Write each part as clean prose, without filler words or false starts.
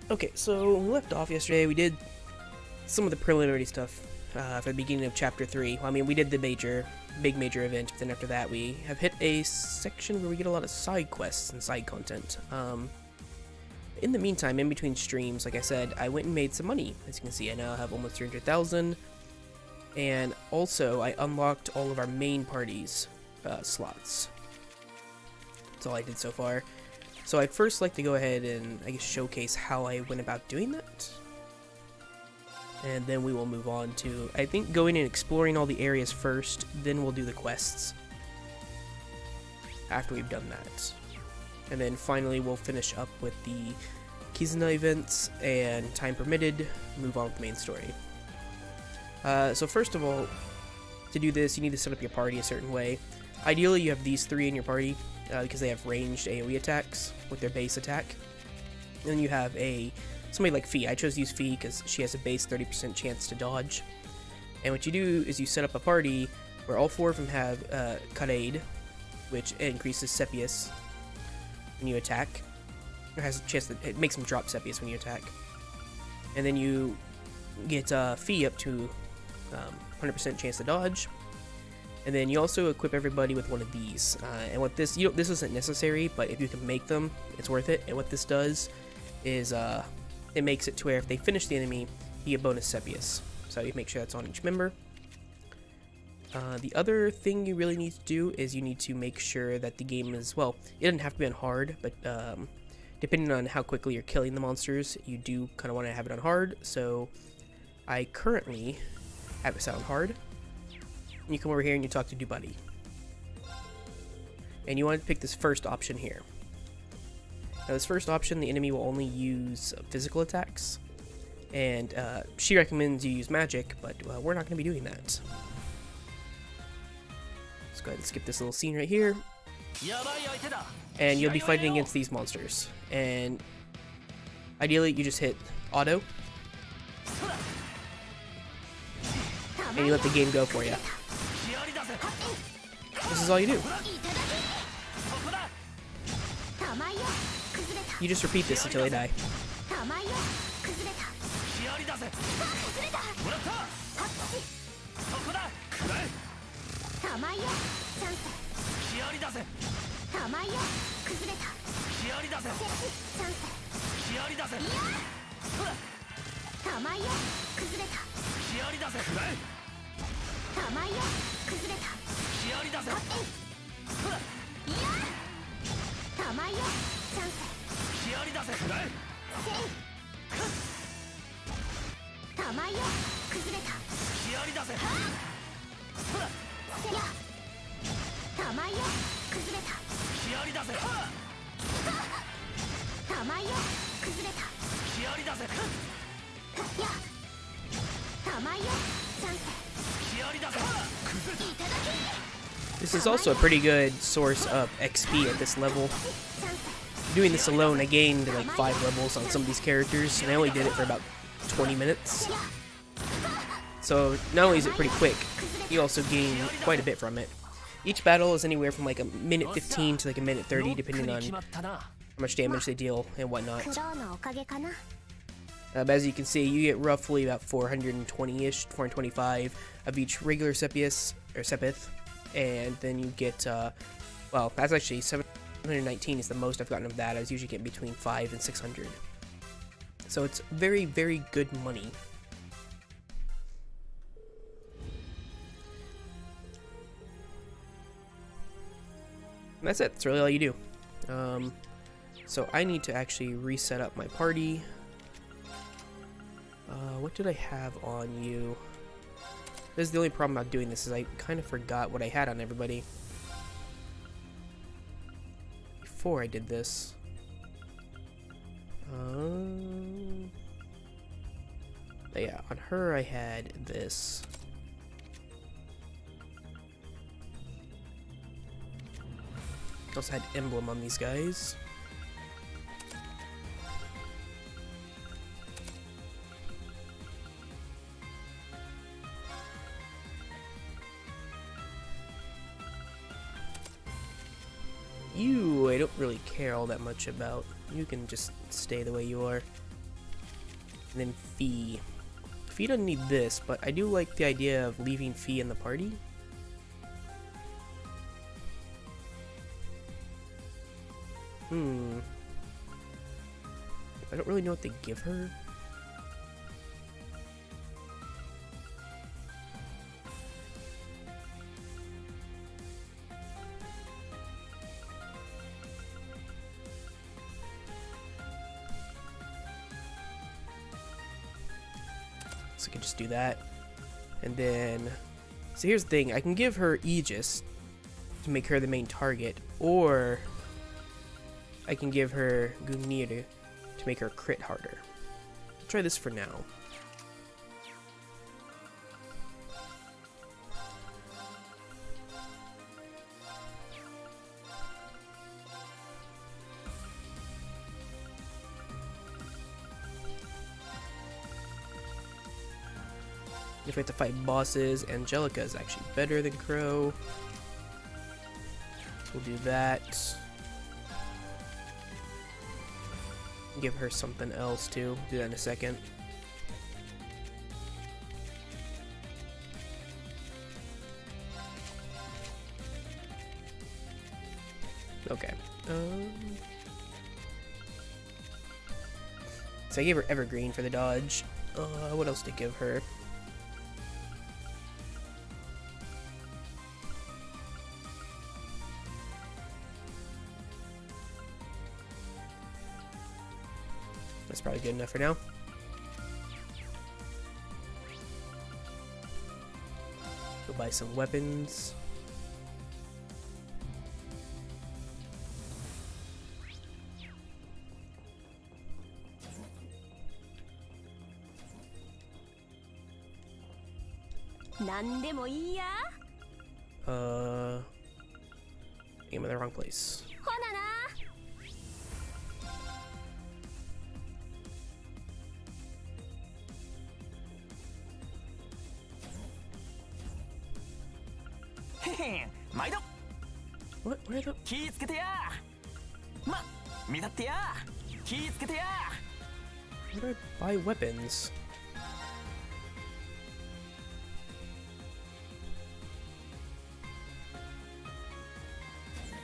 Okay, so when we left off yesterday, we did some of the preliminary stuff for the beginning of Chapter 3. Well, I mean, we did the big major event, but then after that we have hit a section where we get a lot of side quests and side content. In the meantime, in between streams, like I said, I went and made some money. As you can see, I now have almost 300,000, and also I unlocked all of our main parties slots. That's all I did so far. So I'd first like to go ahead and, I guess, showcase how I went about doing that. And then we will move on to, I think, going and exploring all the areas first, then we'll do the quests after we've done that. And then finally we'll finish up with the Kizuna events, and time permitted, move on with the main story. So first of all, to do this, you need to set up your party a certain way. Ideally, you have these three in your party, because they have ranged AoE attacks with their base attack. And then you have somebody like Fee. I chose to use Fee because she has a base 30% chance to dodge. And what you do is you set up a party where all four of them have Kareid, which increases Sepius when you attack. It has a chance that it makes them drop Sepius when you attack. And then you get Fee up to 100% chance to dodge. And then you also equip everybody with one of these. And what this, this isn't necessary, but if you can make them, it's worth it. And what this does is it makes it to where if they finish the enemy, you get bonus Sepius. So you make sure that's on each member. The other thing you really need to do is you need to make sure that the game is, well, it doesn't have to be on hard, but depending on how quickly you're killing the monsters, you do kind of want to have it on hard. So I currently have it set on hard. And you come over here and you talk to Dubuddy. And you want to pick this first option here. Now this first option, the enemy will only use physical attacks. And she recommends you use magic, but we're not going to be doing that. Let's go ahead and skip this little scene right here. And you'll be fighting against these monsters. And ideally, you just hit auto. And you let the game go for you. This is all you do. You just repeat this until they die. This is also a pretty good source of XP at this level. Doing this alone, I gained like 5 levels on some of these characters, and I only did it for about 20 minutes. So not only is it pretty quick, you also gain quite a bit from it. Each battle is anywhere from like a minute 15 to like a minute 30, depending on how much damage they deal and whatnot. But as you can see, you get roughly about 420-ish, 425 of each regular Sepius, or Sepith, and then you get, well, that's actually 719 is the most I've gotten of that. I was usually getting between 500 and 600. So it's very, very good money. And that's it. That's really all you do. So I need to actually reset up my party. What did I have on you? This is the only problem about doing this, is I kind of forgot what I had on everybody before I did this. But yeah, on her I had this. I also had emblem on these guys. You, I don't really care all that much about. You can just stay the way you are. And then Fee. Fee doesn't need this, but I do like the idea of leaving Fee in the party. I don't really know what to give her. So I can just do that. And then, so here's the thing, I can give her Aegis to make her the main target, or I can give her Gungnir to make her crit harder. I'll try this for now. If we have to fight bosses, Angelica is actually better than Crow. So we'll do that. Give her something else too. Do that in a second. Okay. So I gave her Evergreen for the dodge. What else to give her? That's probably good enough for now. Go buy some weapons. Aim in the wrong place. What? Where the? Where do I buy weapons?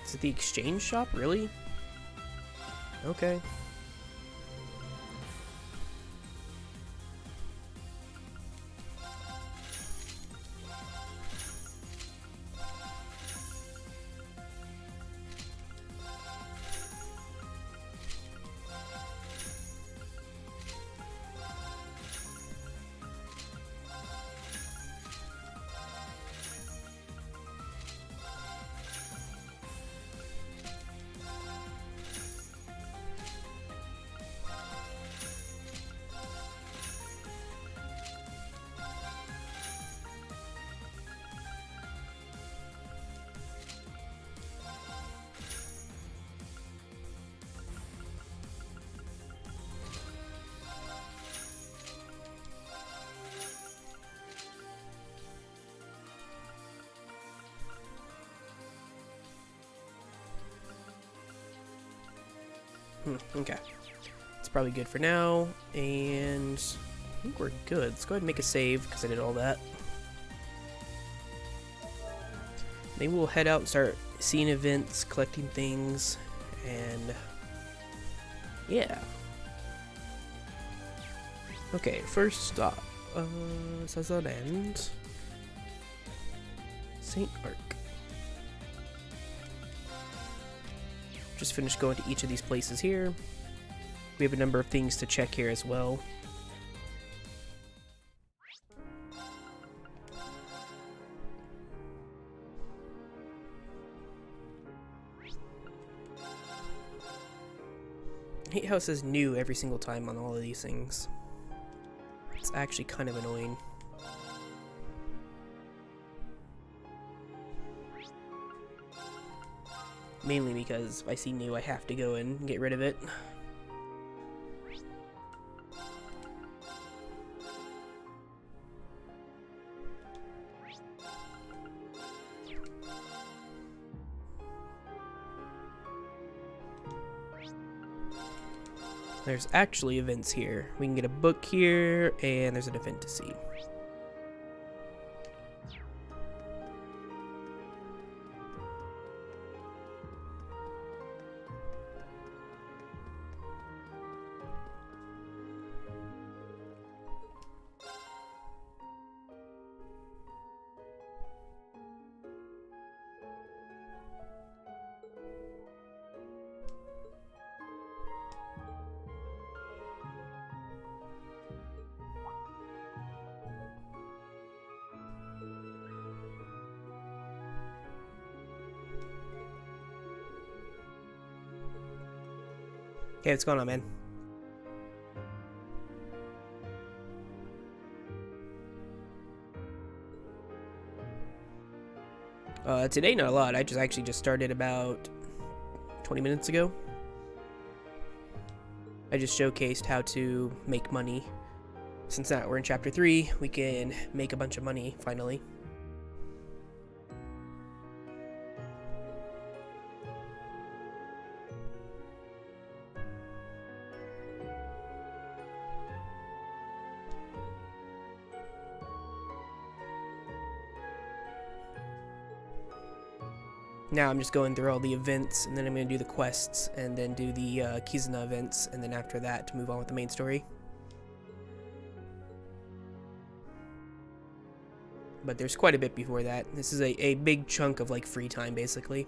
Is it the exchange shop? Really? Okay. Okay. It's probably good for now, and I think we're good. Let's go ahead and make a save, because I did all that. Maybe we'll head out and start seeing events, collecting things, and yeah. Okay, first stop. Sazerland. St. Arc. Just finished going to each of these places here. We have a number of things to check here as well. I hate how it says new every single time on all of these things. It's actually kind of annoying. Mainly because if I see new, I have to go and get rid of it. There's actually events here. We can get a book here, and there's an event to see. Hey, what's going on, man? Today, not a lot. I actually just started about 20 minutes ago. I just showcased how to make money. Since now we're in Chapter 3, we can make a bunch of money, finally. Now I'm just going through all the events, and then I'm going to do the quests, and then do the Kizuna events, and then after that to move on with the main story. But there's quite a bit before that. This is a big chunk of like free time, basically.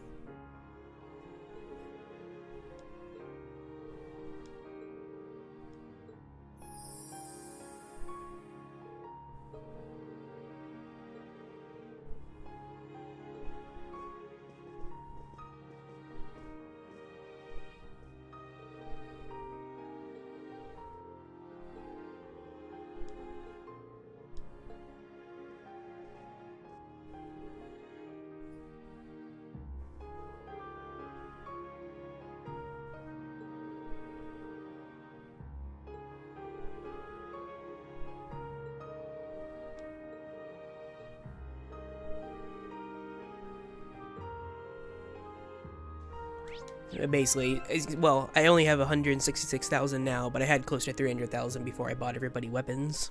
Basically, well, I only have 166,000 now, but I had close to 300,000 before I bought everybody weapons.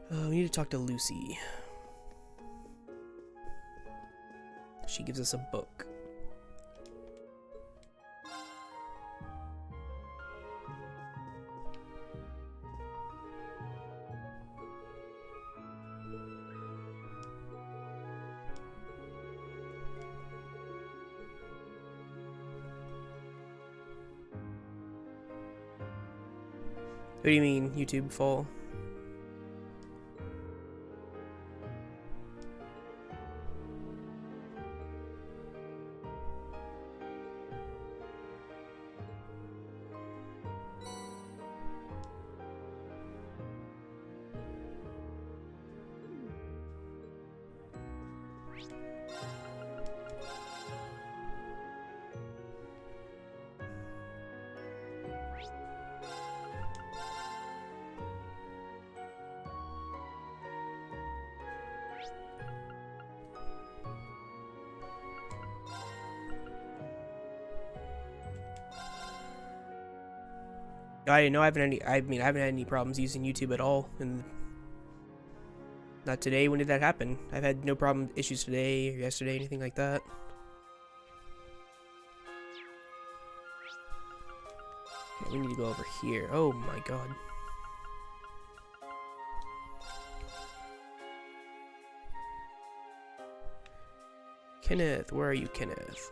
We need to talk to Lucy. She gives us a book. What do you mean, YouTube full? I didn't know. I haven't had any problems using YouTube at all, and not today. When did that happen? I've had no issues today or yesterday, anything like that. Okay, we need to go over here. Oh my god. Kenneth, where are you, Kenneth?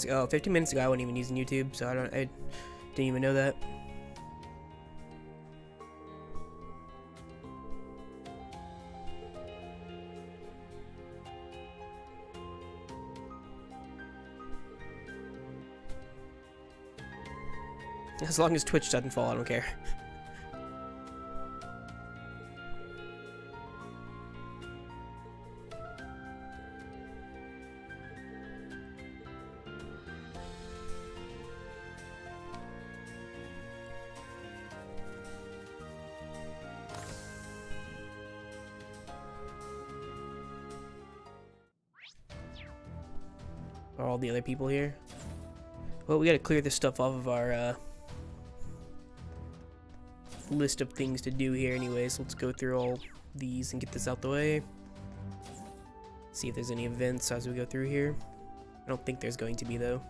Oh, 15 minutes ago I wasn't even using YouTube, so I didn't even know that. As long as Twitch doesn't fall, I don't care. all the other people here. Well, we gotta clear this stuff off of our list of things to do here anyway, so let's go through all these and get this out the way. See if there's any events as we go through here. I don't think there's going to be, though.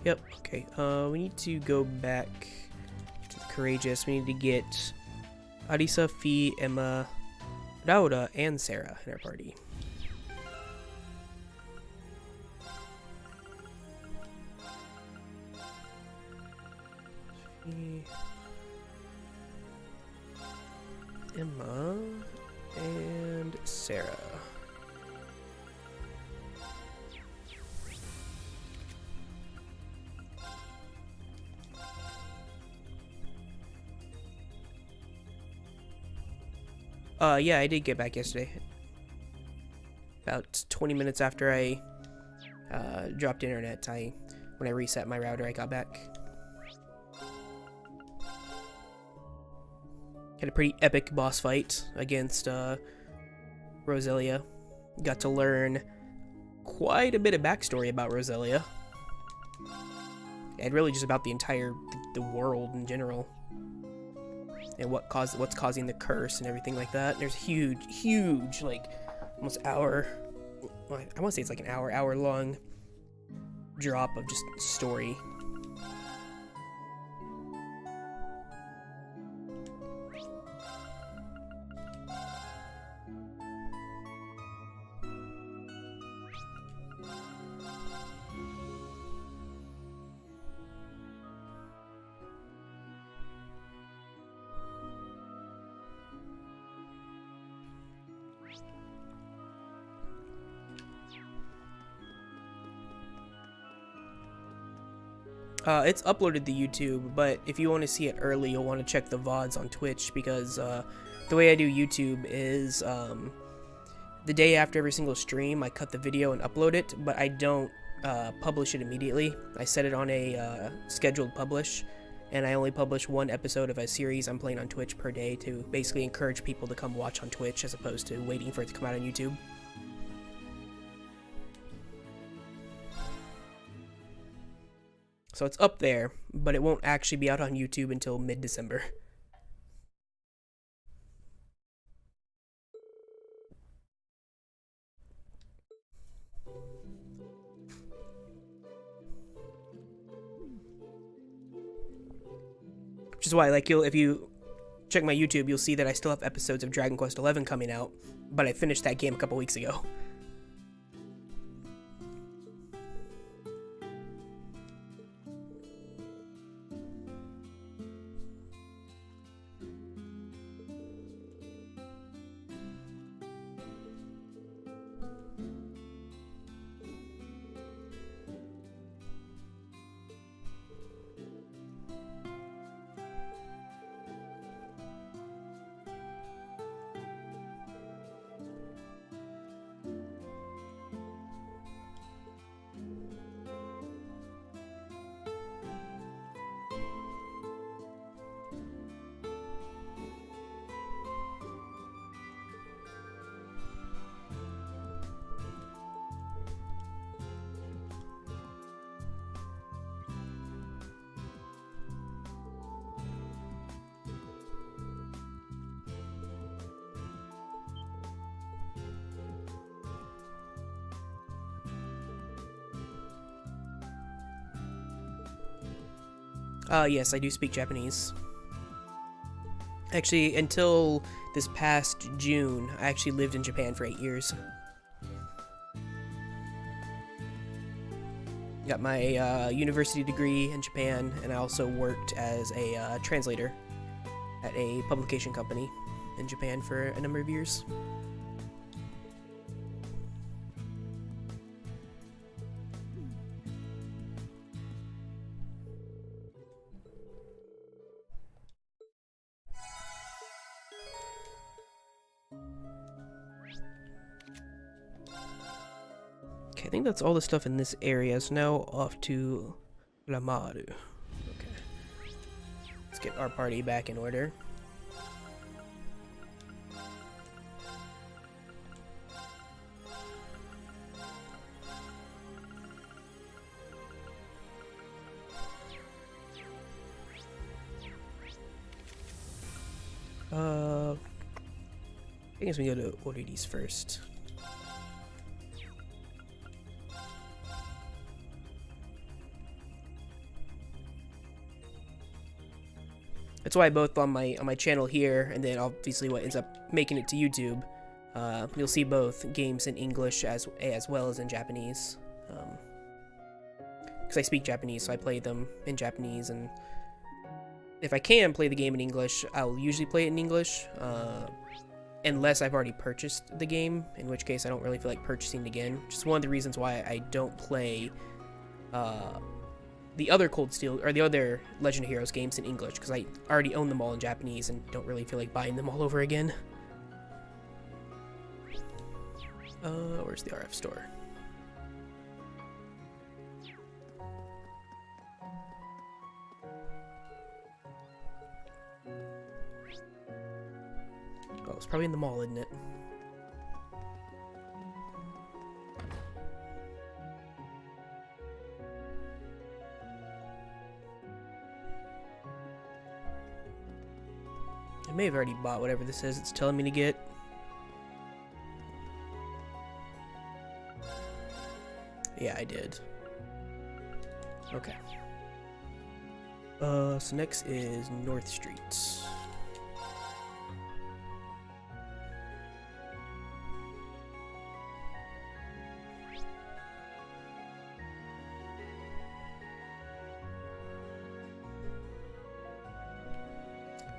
Yep, okay. We need to go back to the Courageous. We need to get Arisa, Fi, Emma, Rauda, and Sarah in our party. Emma and Sarah. Yeah, I did get back yesterday. About 20 minutes after I dropped internet, when I reset my router, I got back. Had a pretty epic boss fight against Roselia. Got to learn quite a bit of backstory about Roselia. And really just about the world in general. And what's causing the curse and everything like that. And there's huge, like, almost hour, I want to say it's like an hour long drop of just story. It's uploaded to YouTube, but if you want to see it early, you'll want to check the VODs on Twitch, because the way I do YouTube is the day after every single stream, I cut the video and upload it, but I don't publish it immediately. I set it on a scheduled publish, and I only publish one episode of a series I'm playing on Twitch per day to basically encourage people to come watch on Twitch as opposed to waiting for it to come out on YouTube. So it's up there, but it won't actually be out on YouTube until mid-December. Which is why, like, if you check my YouTube, you'll see that I still have episodes of Dragon Quest XI coming out, but I finished that game a couple weeks ago. Yes, I do speak Japanese. Actually, until this past June, I actually lived in Japan for 8 years. Got my university degree in Japan, and I also worked as a translator at a publication company in Japan for a number of years. I think that's all the stuff in this area. So now off to Lamaru. Okay. Let's get our party back in order. I guess we go to order these first. That's why both on my channel here, and then obviously what ends up making it to YouTube, you'll see both games in English as well as in Japanese. Because I speak Japanese, so I play them in Japanese, and if I can play the game in English, I'll usually play it in English, unless I've already purchased the game, in which case I don't really feel like purchasing it again. Just one of the reasons why I don't play the other Cold Steel, or the other Legend of Heroes games in English, because I already own them all in Japanese and don't really feel like buying them all over again. Where's the RF store? Oh, it's probably in the mall, isn't it? I may have already bought whatever this is it's telling me to get. Yeah, I did. Okay. So next is North Street.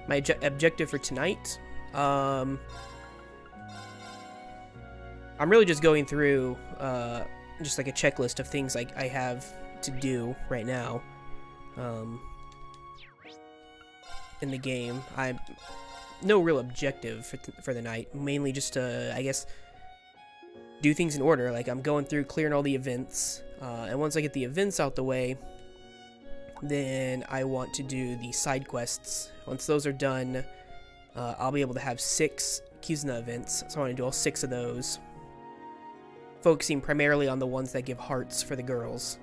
My objective for tonight, I'm really just going through just like a checklist of things I have to do right now in the game. I'm no real objective for the night, mainly just to, I guess, do things in order. Like, I'm going through clearing all the events, and once I get the events out the way, then I want to do the side quests. Once those are done, I'll be able to have 6 Kizuna events, so I want to do all 6 of those, focusing primarily on the ones that give hearts for the girls,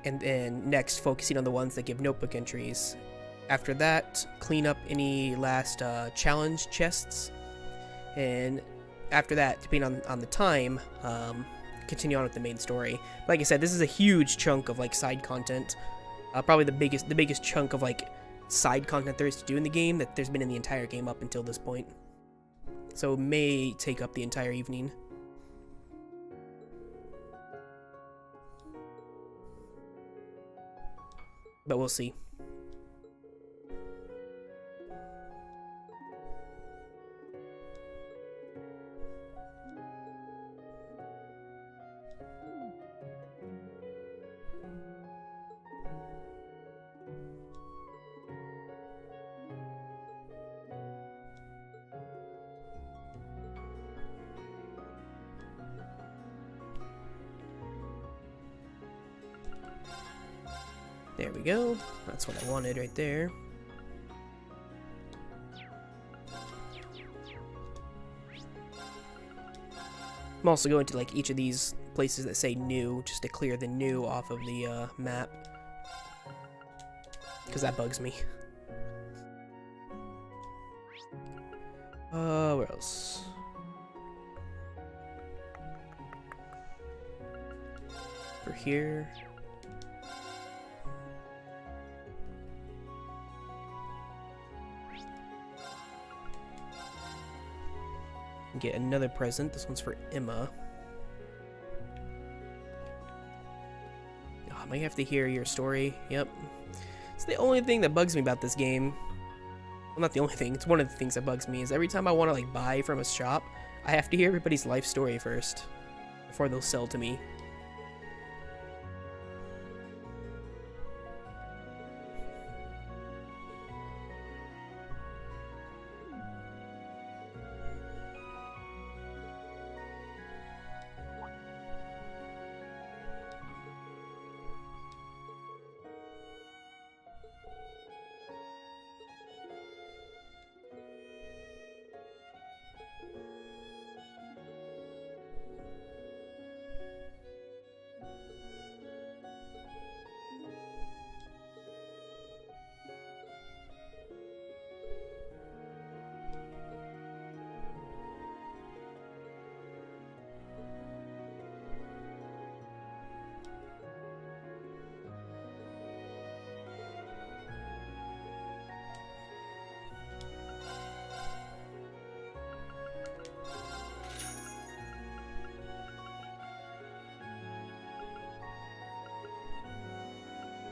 and then next focusing on the ones that give notebook entries. After that, clean up any last challenge chests, and after that, depending on the time, continue on with the main story. Like I said, this is a huge chunk of like side content. Probably the biggest chunk of like side content there is to do in the game that there's been in the entire game up until this point. So it may take up the entire evening. But we'll see. There we go. That's what I wanted right there. I'm also going to like each of these places that say new, just to clear the new off of the map, because that bugs me. Where else? For here. Get another present. This one's for Emma. Oh, I might have to hear your story. Yep. It's the only thing that bugs me about this game. Well, not the only thing. It's one of the things that bugs me is every time I want to like buy from a shop, I have to hear everybody's life story first before they'll sell to me.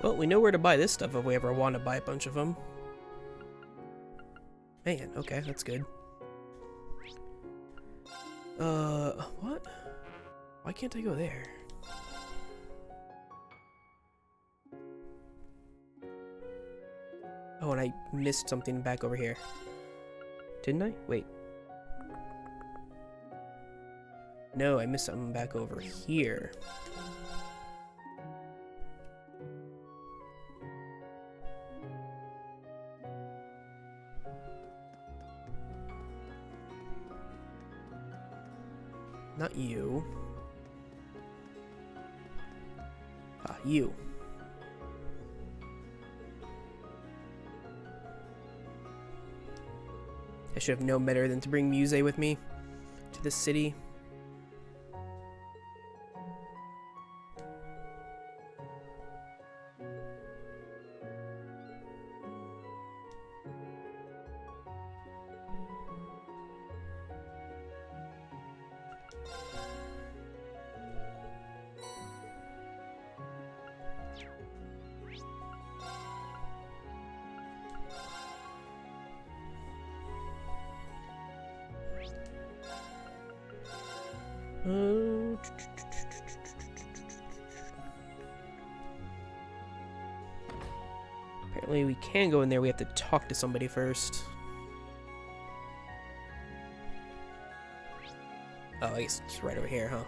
Well, we know where to buy this stuff if we ever want to buy a bunch of them. Man, okay, that's good. What? Why can't I go there? Oh, and I missed something back over here. Didn't I? Wait. No, I missed something back over here. Not you. Ah, you. I should have known better than to bring Muse with me to this city. Apparently we can go in there, we have to talk to somebody first. Oh, I guess it's right over here, huh?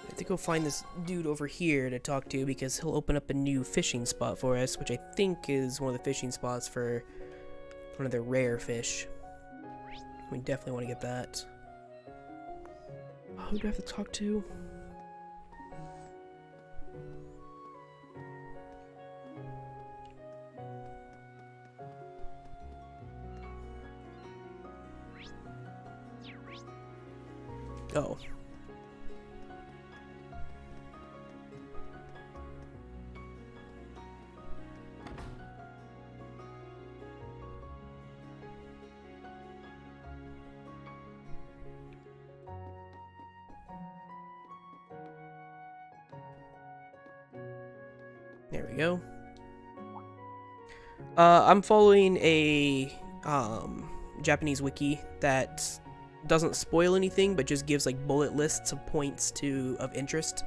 I have to go find this dude over here to talk to because he'll open up a new fishing spot for us, which I think is one of the fishing spots for one of the rare fish. We definitely want to get that. Who do I have to talk to? Oh. There we go. I'm following a Japanese wiki that doesn't spoil anything, but just gives like bullet lists of points of interest.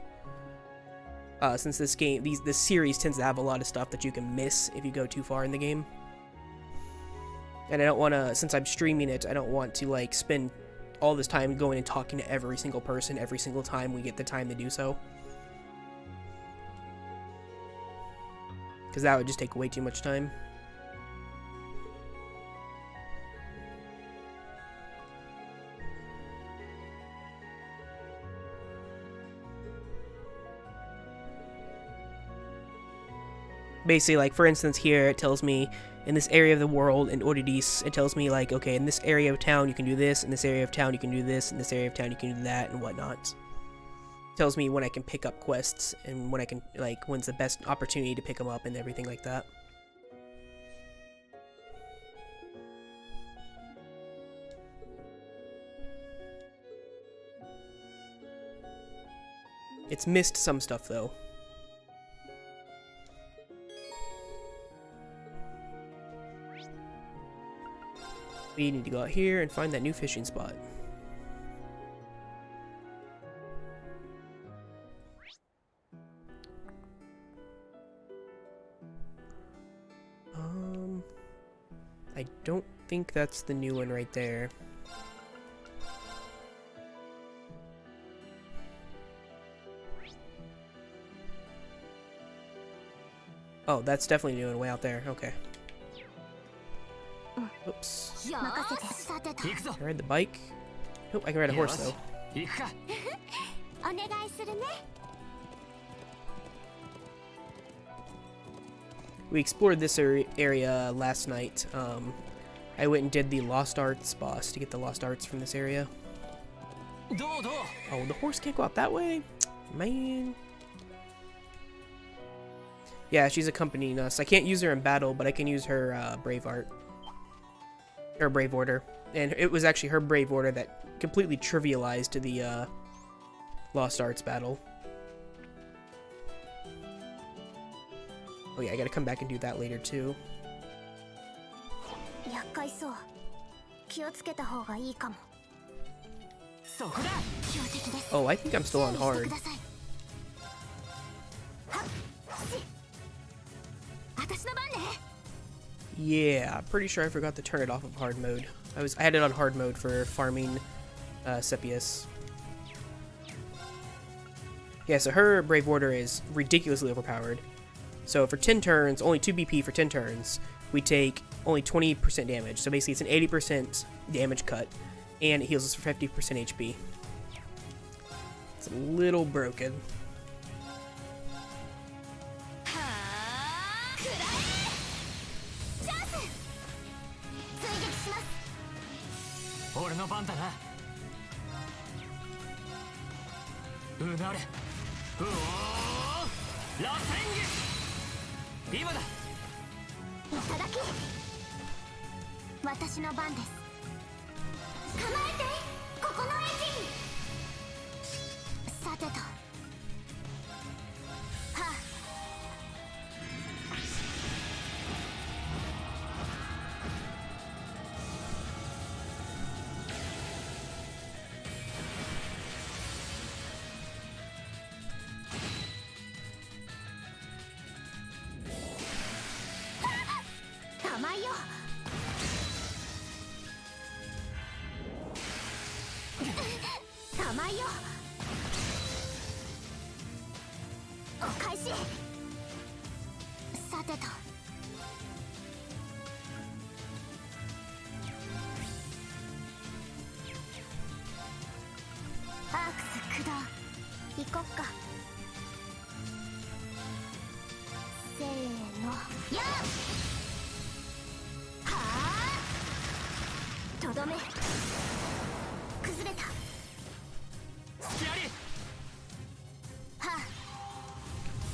Since this series tends to have a lot of stuff that you can miss if you go too far in the game. And I don't want to, since I'm streaming it, I don't want to like spend all this time going and talking to every single person every single time we get the time to do so. Because that would just take way too much time. Basically, like, for instance, here it tells me in this area of the world, in Odidis, it tells me, like, okay, in this area of town you can do this, in this area of town you can do this, in this area of town you can do that, and whatnot. Tells me when I can pick up quests, and when I can, like, when's the best opportunity to pick them up, and everything like that. It's missed some stuff, though. We need to go out here and find that new fishing spot. I don't think that's the new one right there. Oh, that's definitely new and way out there. Okay. Oops. Can I ride the bike? Nope, I can ride a horse though. We explored this area last night. I went and did the Lost Arts boss to get the Lost Arts from this area. Oh, the horse can't go out that way? Man. Yeah, she's accompanying us. I can't use her in battle, but I can use her Brave Art. Or Brave Order. And it was actually her Brave Order that completely trivialized the Lost Arts battle. Oh yeah, I gotta come back and do that later too. Oh, I think I'm still on hard. Yeah, I'm pretty sure I forgot to turn it off of hard mode. I had it on hard mode for farming Sepius. Yeah, so her Brave Order is ridiculously overpowered. So for 10 turns, only 2 BP for 10 turns, we take only 20% damage. So basically it's an 80% damage cut, and it heals us for 50% HP. It's a little broken.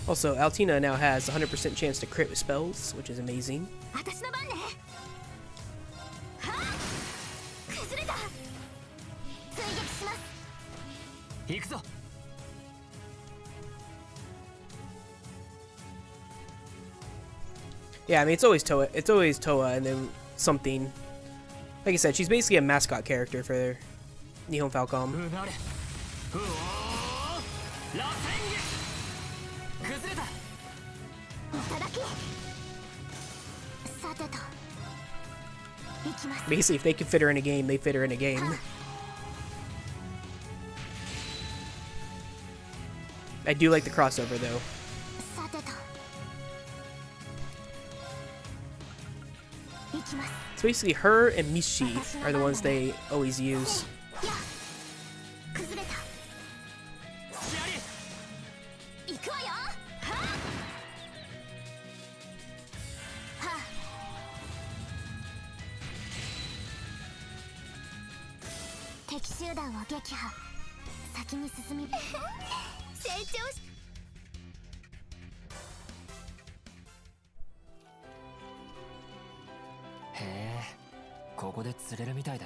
Also, Altina now has 100% chance to crit with spells, which is amazing. Yeah, I mean, it's always Toa. It's always Toa and then something. Like I said, she's basically a mascot character for Nihon Falcom. Basically, if they can fit her in a game, they fit her in a game. I do like the crossover, though. So basically, her and Mishi are the ones they always use.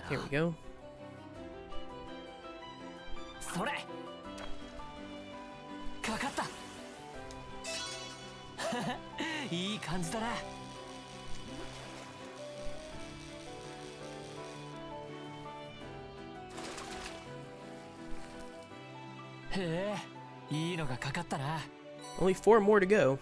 Here we go. へえ、いいのがかかったな。 Only 4 more to go.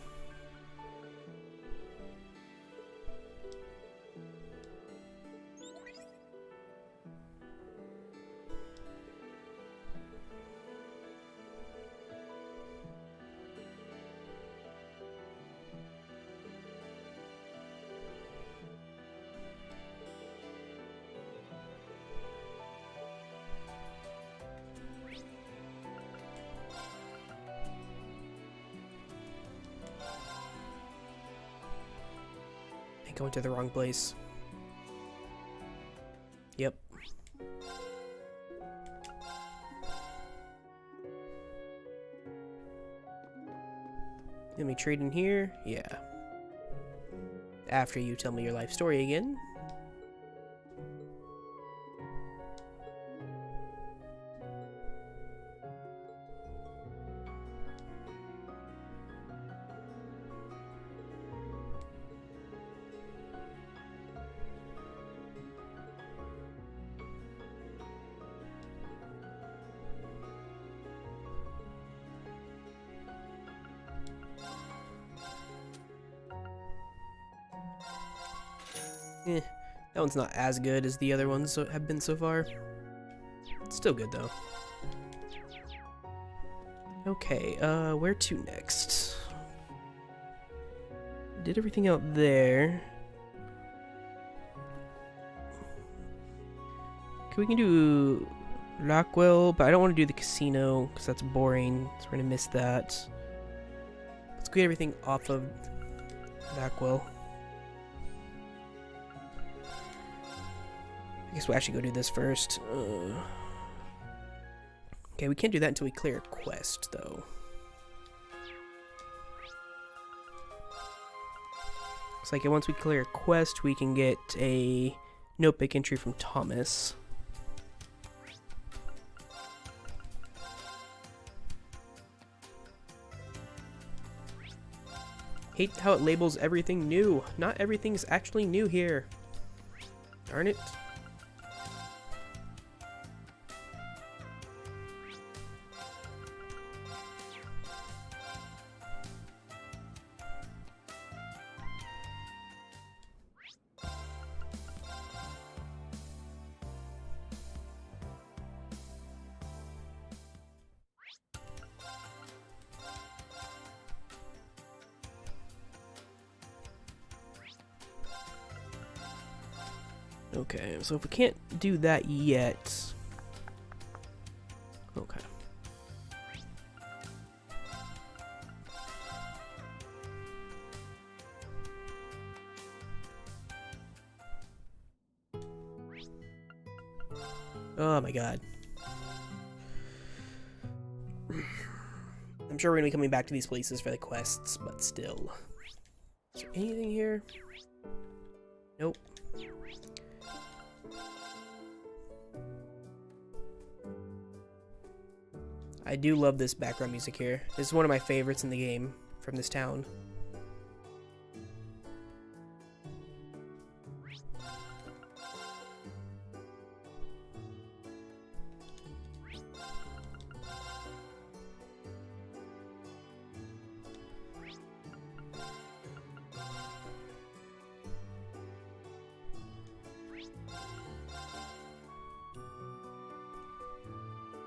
I went to the wrong place. Yep. Let me trade in here. Yeah. After you tell me your life story again. That one's not as good as the other ones have been so far. It's still good though. Okay, where to next? Did everything out there. Okay, we can do Rockwell, but I don't want to do the casino because that's boring, so we're gonna miss that. Let's get everything off of Rockwell. I guess we'll actually go do this first. Okay, we can't do that until we clear a quest, though. It's like once we clear a quest, we can get a notebook entry from Thomas. Hate how it labels everything new. Not everything's actually new here. Darn it. Okay, so if we can't do that yet... Okay. Oh my god. I'm sure we're gonna be coming back to these places for the quests, but still. Is there anything here? Nope. I do love this background music here. This is one of my favorites in the game from this town.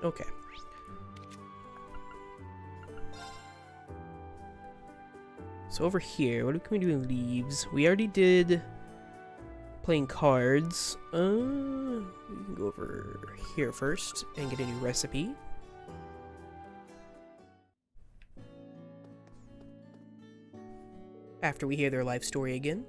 Okay. So over here, what can we do in leaves? We already did playing cards. We can go over here first and get a new recipe. After we hear their life story again.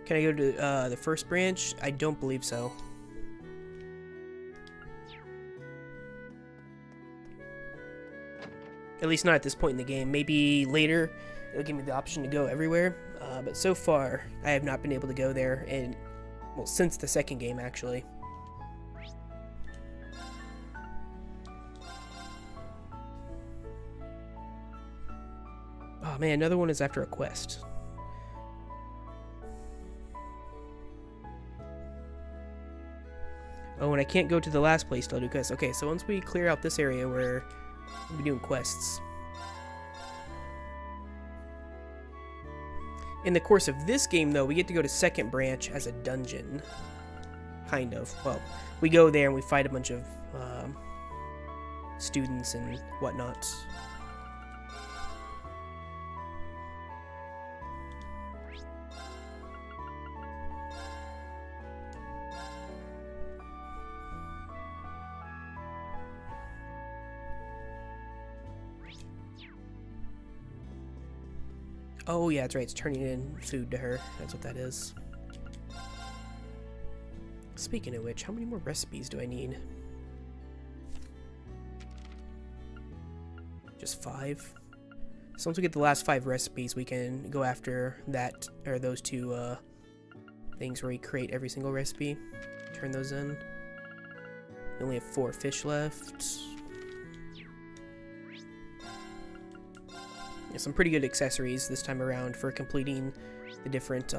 Can I go to the first branch? I don't believe so. At least not at this point in the game. Maybe later it'll give me the option to go everywhere. But so far, I have not been able to go there, and well, since the second game actually. Oh man, another one is after a quest. Oh, and I can't go to the last place till I do quests. Okay, so once we clear out this area, we'll be doing quests. In the course of this game, though, we get to go to Second Branch as a dungeon. Kind of. Well, we go there and we fight a bunch of students and whatnot. Oh yeah, that's right, it's turning in food to her. That's what that is. Speaking of which, how many more recipes do I need? Just 5? So once we get the last 5 recipes, we can go after that, or those 2 things where we create every single recipe. Turn those in. We only have 4 fish left. Some pretty good accessories this time around for completing the different,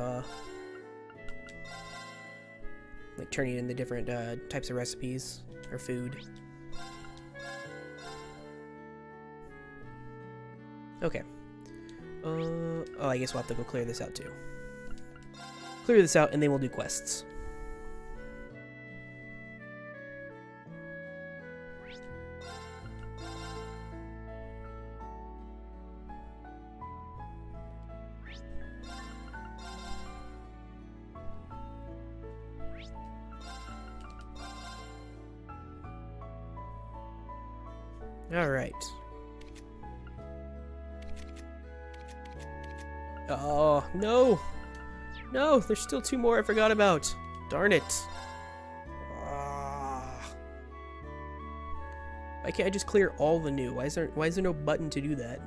like turning in the different types of recipes or food. Okay. Oh, I guess we'll have to go clear this out too. Clear this out and then we'll do quests. Alright. Oh, no! No, there's still 2 more I forgot about. Darn it. Why can't I just clear all the new? Why is there no button to do that?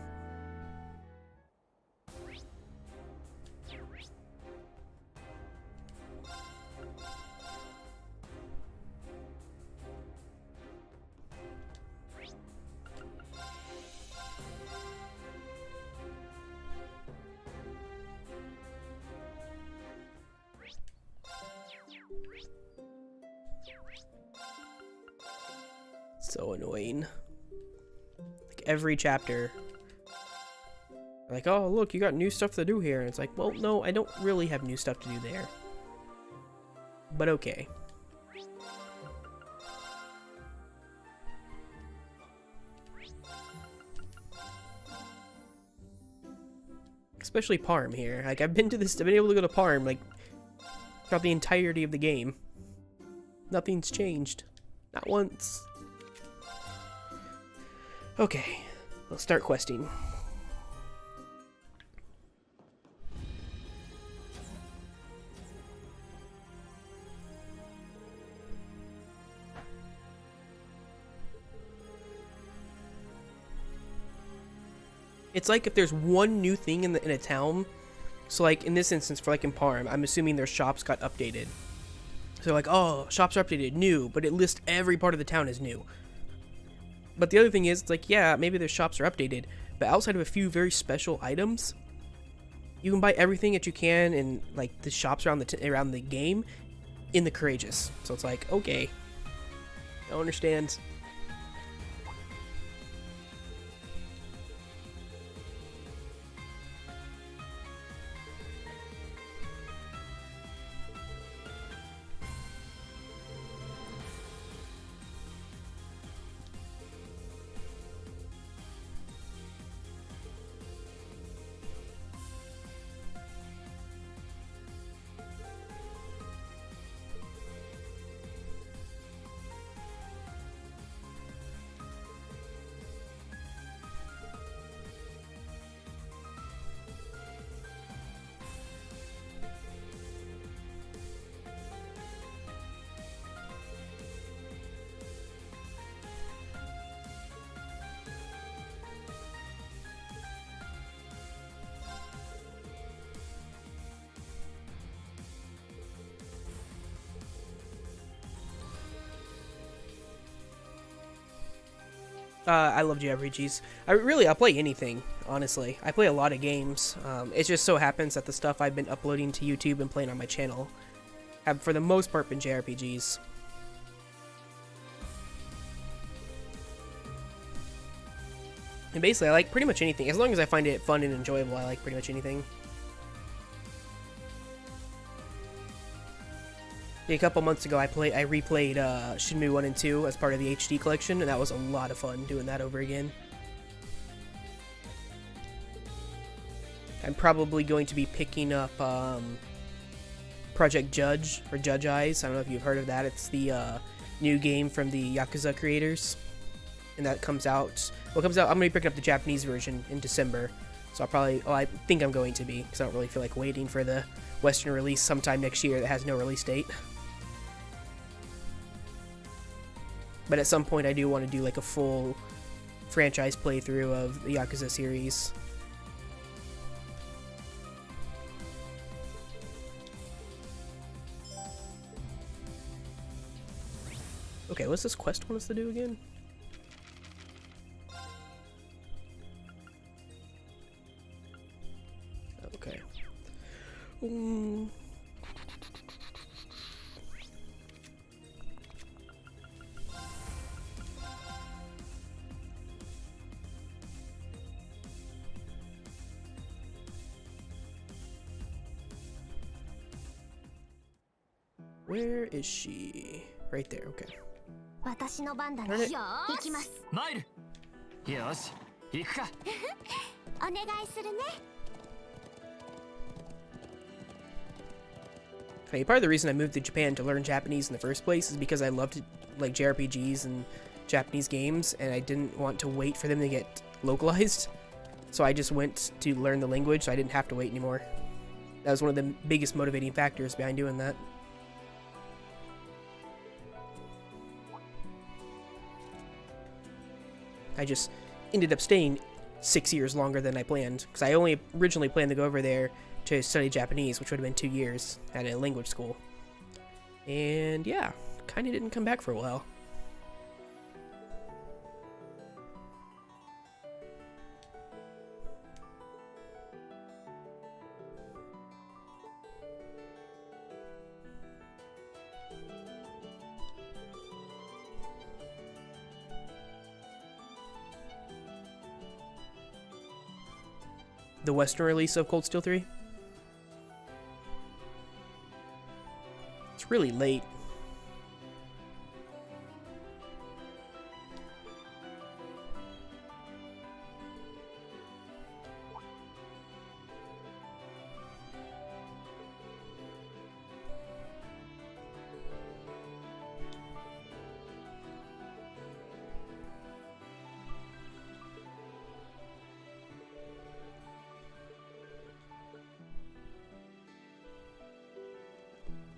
So annoying. Like every chapter, like, oh look, you got new stuff to do here, and it's like, well, no, I don't really have new stuff to do there. But okay. Especially Parm here. Like I've been able to go to Parm like throughout the entirety of the game. Nothing's changed. Not once. Okay, let's start questing. It's like if there's one new thing in a town, so like in this instance, for like in Parm, I'm assuming their shops got updated. So like, oh, shops are updated, new, but it lists every part of the town as new. But the other thing is, it's like, yeah, maybe their shops are updated, but outside of a few very special items, you can buy everything that you can in like the shops around the game in the Courageous. So it's like, okay, I don't understand. I love JRPGs. I'll play anything, honestly. I play a lot of games. It just so happens that the stuff I've been uploading to YouTube and playing on my channel have, for the most part, been JRPGs. And basically, I like pretty much anything. As long as I find it fun and enjoyable, I like pretty much anything. A couple months ago, I replayed Shenmue 1 and 2 as part of the HD collection, and that was a lot of fun doing that over again. I'm probably going to be picking up Project Judge, or Judge Eyes. I don't know if you've heard of that. It's the new game from the Yakuza creators, and that comes out. Well, it comes out. I'm going to be picking up the Japanese version in December, so I think I'm going to be, because I don't really feel like waiting for the Western release sometime next year that has no release date. But at some point, I do want to do like a full franchise playthrough of the Yakuza series. Okay, what's this quest want us to do again? Okay. Where is she? Right there, okay. 私の番だね。よーし、行きます。マイル。よし、行くか。お願いするね。Hey, part of the reason I moved to Japan to learn Japanese in the first place is because I loved like JRPGs and Japanese games, and I didn't want to wait for them to get localized. So I just went to learn the language, so I didn't have to wait anymore. That was one of the biggest motivating factors behind doing that. I just ended up staying 6 years longer than I planned, because I only originally planned to go over there to study Japanese, which would have been 2 years at a language school. And yeah, kind of didn't come back for a while. The Western release of Cold Steel 3? It's really late.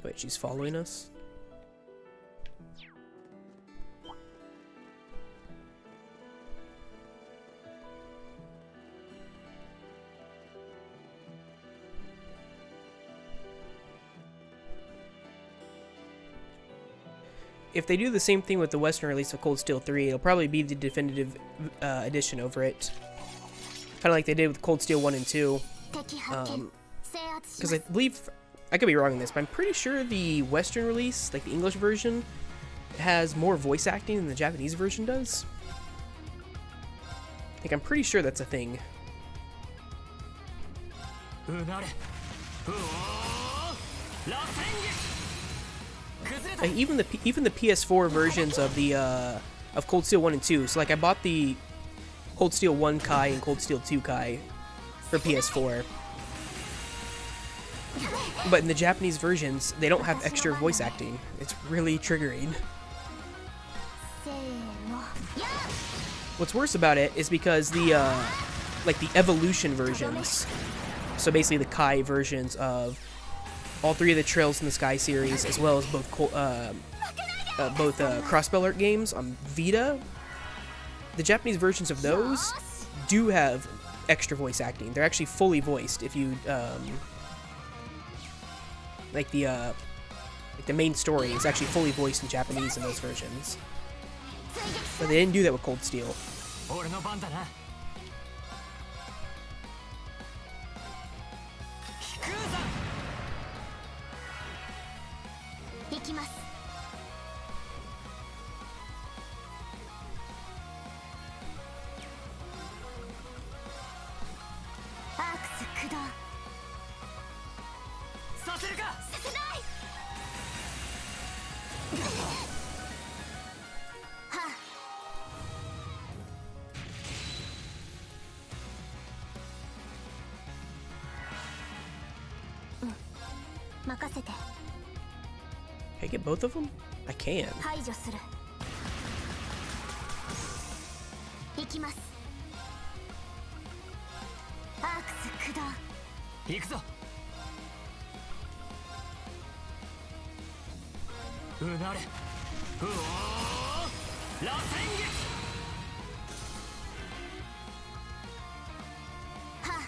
Wait, she's following us? If they do the same thing with the Western release of Cold Steel 3, it'll probably be the definitive edition over it. Kind of like they did with Cold Steel 1 and 2. Because I believe... I could be wrong on this, but I'm pretty sure the Western release, like the English version, has more voice acting than the Japanese version does. Like, I'm pretty sure that's a thing. Like, even the PS4 versions of the of Cold Steel 1 and 2. So like I bought the Cold Steel 1 Kai and Cold Steel 2 Kai for PS4. But in the Japanese versions, they don't have extra voice acting. It's really triggering. What's worse about it is because the like the evolution versions, so basically the Kai versions of all three of the Trails in the Sky series, as well as both Crossbell Art games on Vita, the Japanese versions of those do have extra voice acting. They're actually fully voiced if you like the main story is actually fully voiced in Japanese in those versions. But they didn't do that with Cold Steel. 俺の番だな。飛空山。行きます。アークス駆動。させるか。させない。はあ。任せて。 Can I get both of them? I can. 排除する。行きます。アークス駆動。行くぞ。うなれ。うおー。螺旋撃。はあ。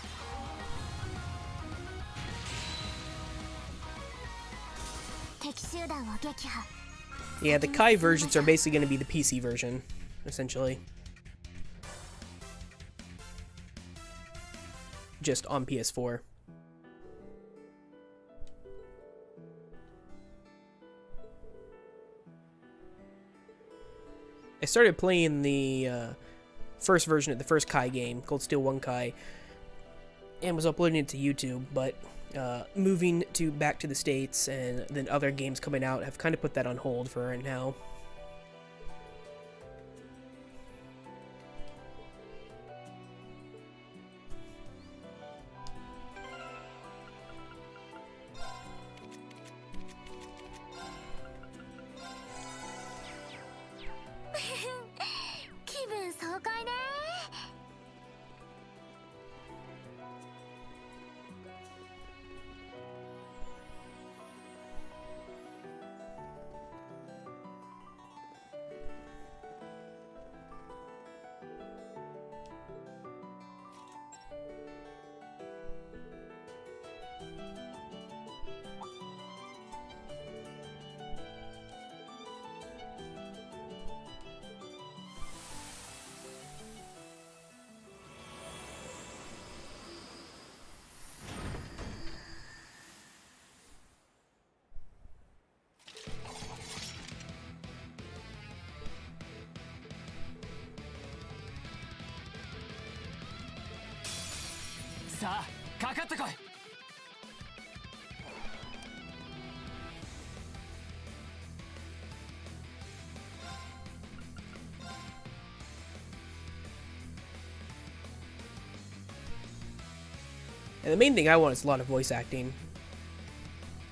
Yeah, the Kai versions are basically going to be the PC version, essentially. Just on PS4. I started playing the first version of the first Kai game, Cold Steel 1 Kai, and was uploading it to YouTube, but moving back to the States and then other games coming out have kind of put that on hold for right now. And the main thing I want is a lot of voice acting.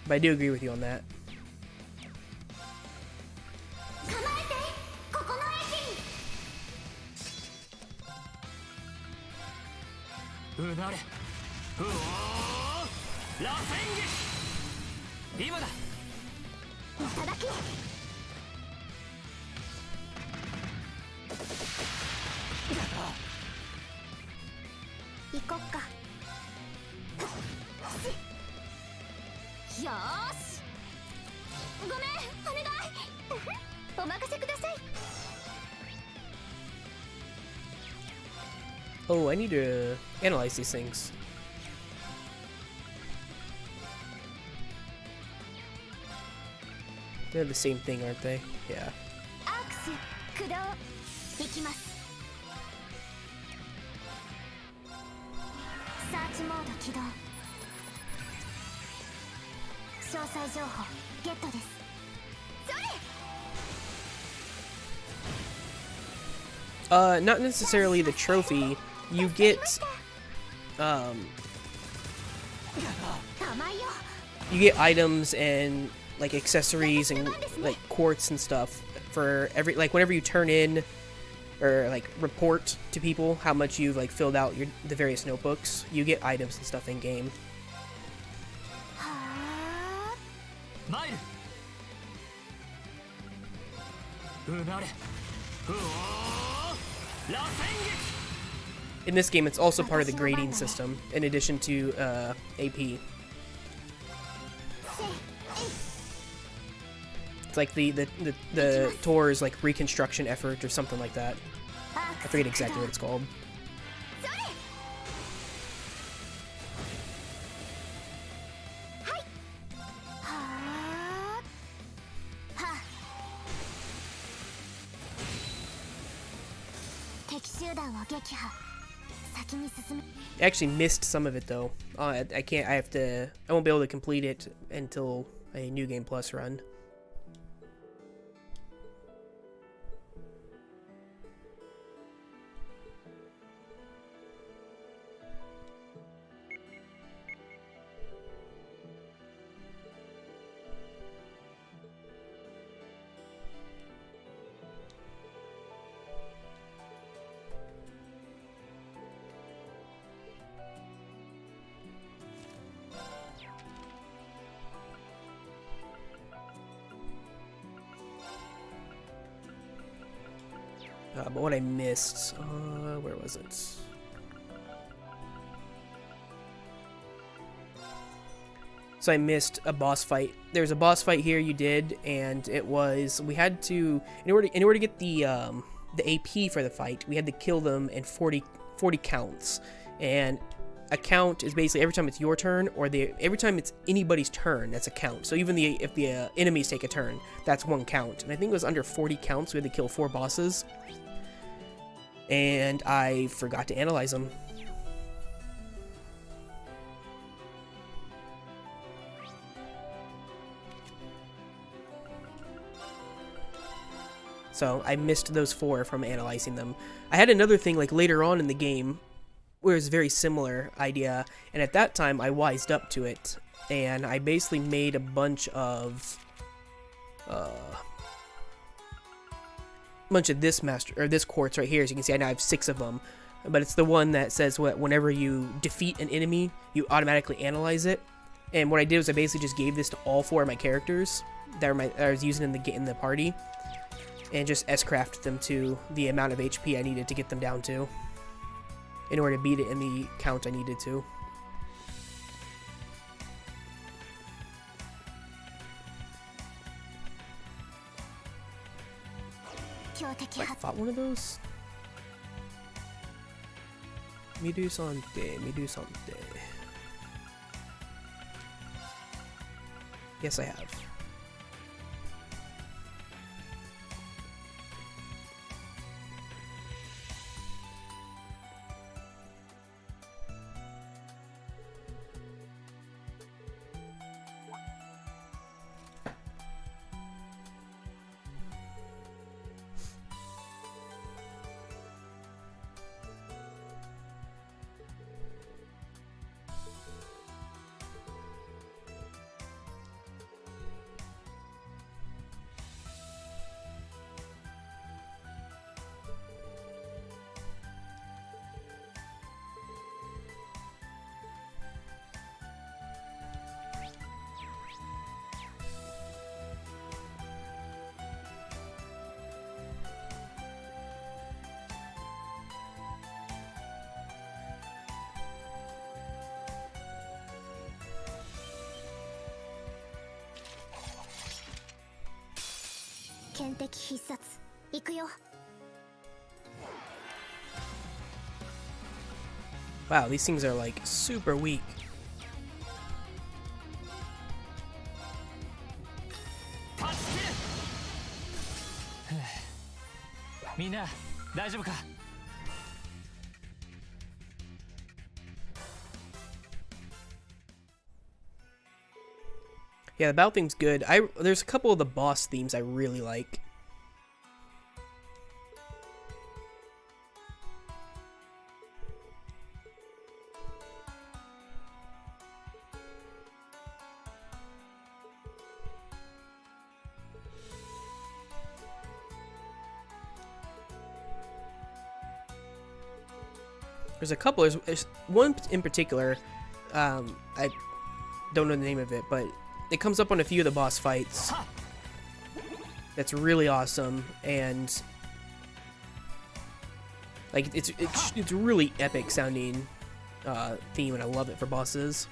But I do agree with you on that. Oh, I need to analyze these things. They're the same thing, aren't they? Yeah. Not necessarily the trophy. You get, you get items and like accessories and like quartz and stuff for every, like whenever you turn in or like report to people how much you've like filled out the various notebooks, you get items and stuff in game. In this game, it's also part of the grading system, in addition to AP. It's like the Tor's like reconstruction effort or something like that. I forget exactly what it's called. I actually missed some of it though. I can't. I won't be able to complete it until a New Game Plus run. But what I missed, where was it? So I missed a boss fight. There's a boss fight here you did, and it was, we had to, in order to get the AP for the fight, we had to kill them in 40 counts. And a count is basically every time it's your turn, or every time it's anybody's turn, that's a count. So even if the enemies take a turn, that's one count. And I think it was under 40 counts, we had to kill 4 bosses. And I forgot to analyze them. So I missed those 4 from analyzing them. I had another thing like later on in the game where it was a very similar idea, and at that time I wised up to it, and I basically made a bunch of this quartz right here. As you can see, I now have 6 of them, but it's the one that says whenever you defeat an enemy, you automatically analyze it. And what I did was I basically just gave this to all 4 of my characters that I was using in the party, and just S-crafted them to the amount of HP I needed to get them down to, in order to beat it in the count I needed to. I fought one of those? Medusante. Yes, I have. Wow, these things are like super weak. Yeah, the battle theme's good. There's a couple of the boss themes I really like. There's a couple. There's one in particular. I don't know the name of it, but it comes up on a few of the boss fights. That's really awesome, and like it's really epic sounding theme, and I love it for bosses.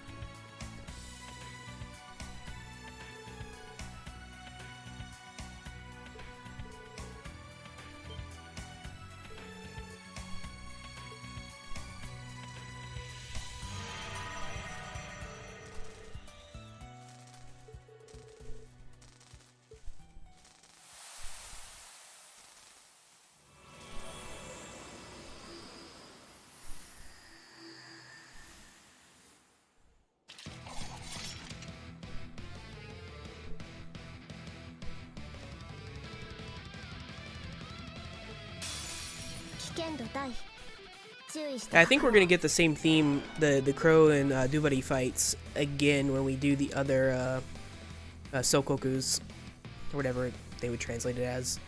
I think we're gonna get the same theme, the Crow and Duvary fights again when we do the other Sokokus, or whatever they would translate it as.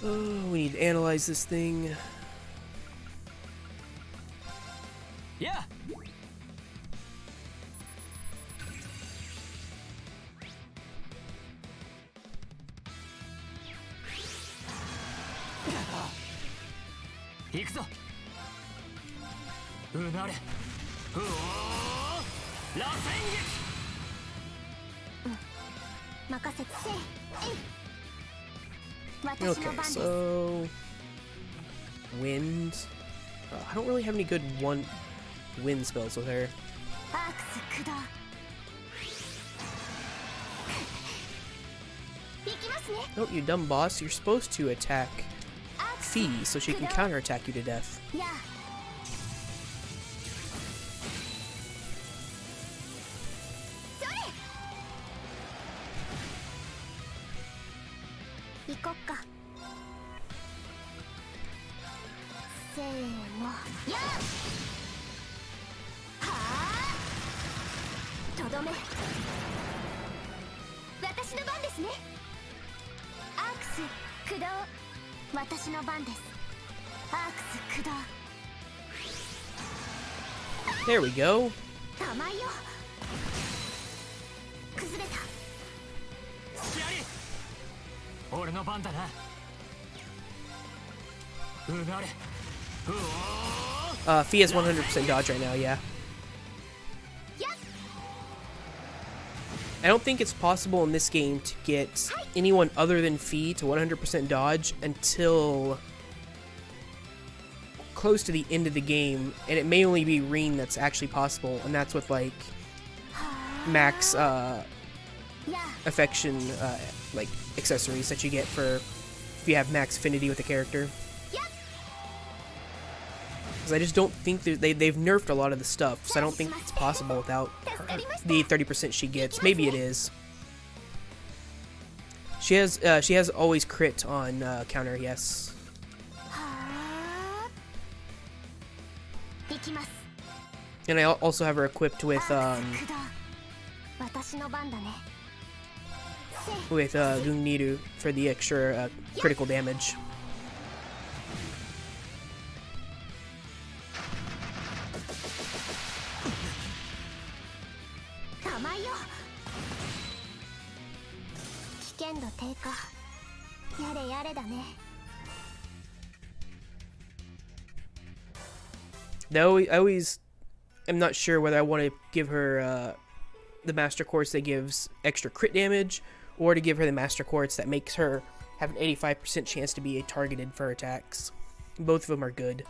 Oh, we need to analyze this thing. Yeah. Ikuzo. うなれ。うおー。螺旋撃。任せて。Okay, so wind. I don't really have any good wind spells with her. Oh, you dumb boss! You're supposed to attack Fee so she can counterattack you to death. There we go. Fee has 100% dodge right now, yeah. I don't think it's possible in this game to get anyone other than Fee to 100% dodge until close to the end of the game, and it may only be Reen that's actually possible, and that's with like max affection like accessories that you get for if you have max affinity with the character. Because I just don't think they've nerfed a lot of the stuff, so I don't think it's possible without the 30% she gets. Maybe it is. She has always crit on counter, yes. And I also have her equipped with Gungniru for the extra critical damage. Though I always am not sure whether I want to give her the Master Quartz that gives extra crit damage, or to give her the Master Quartz that makes her have an 85% chance to be targeted for attacks. Both of them are good.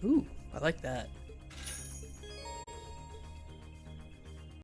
Ooh, I like that.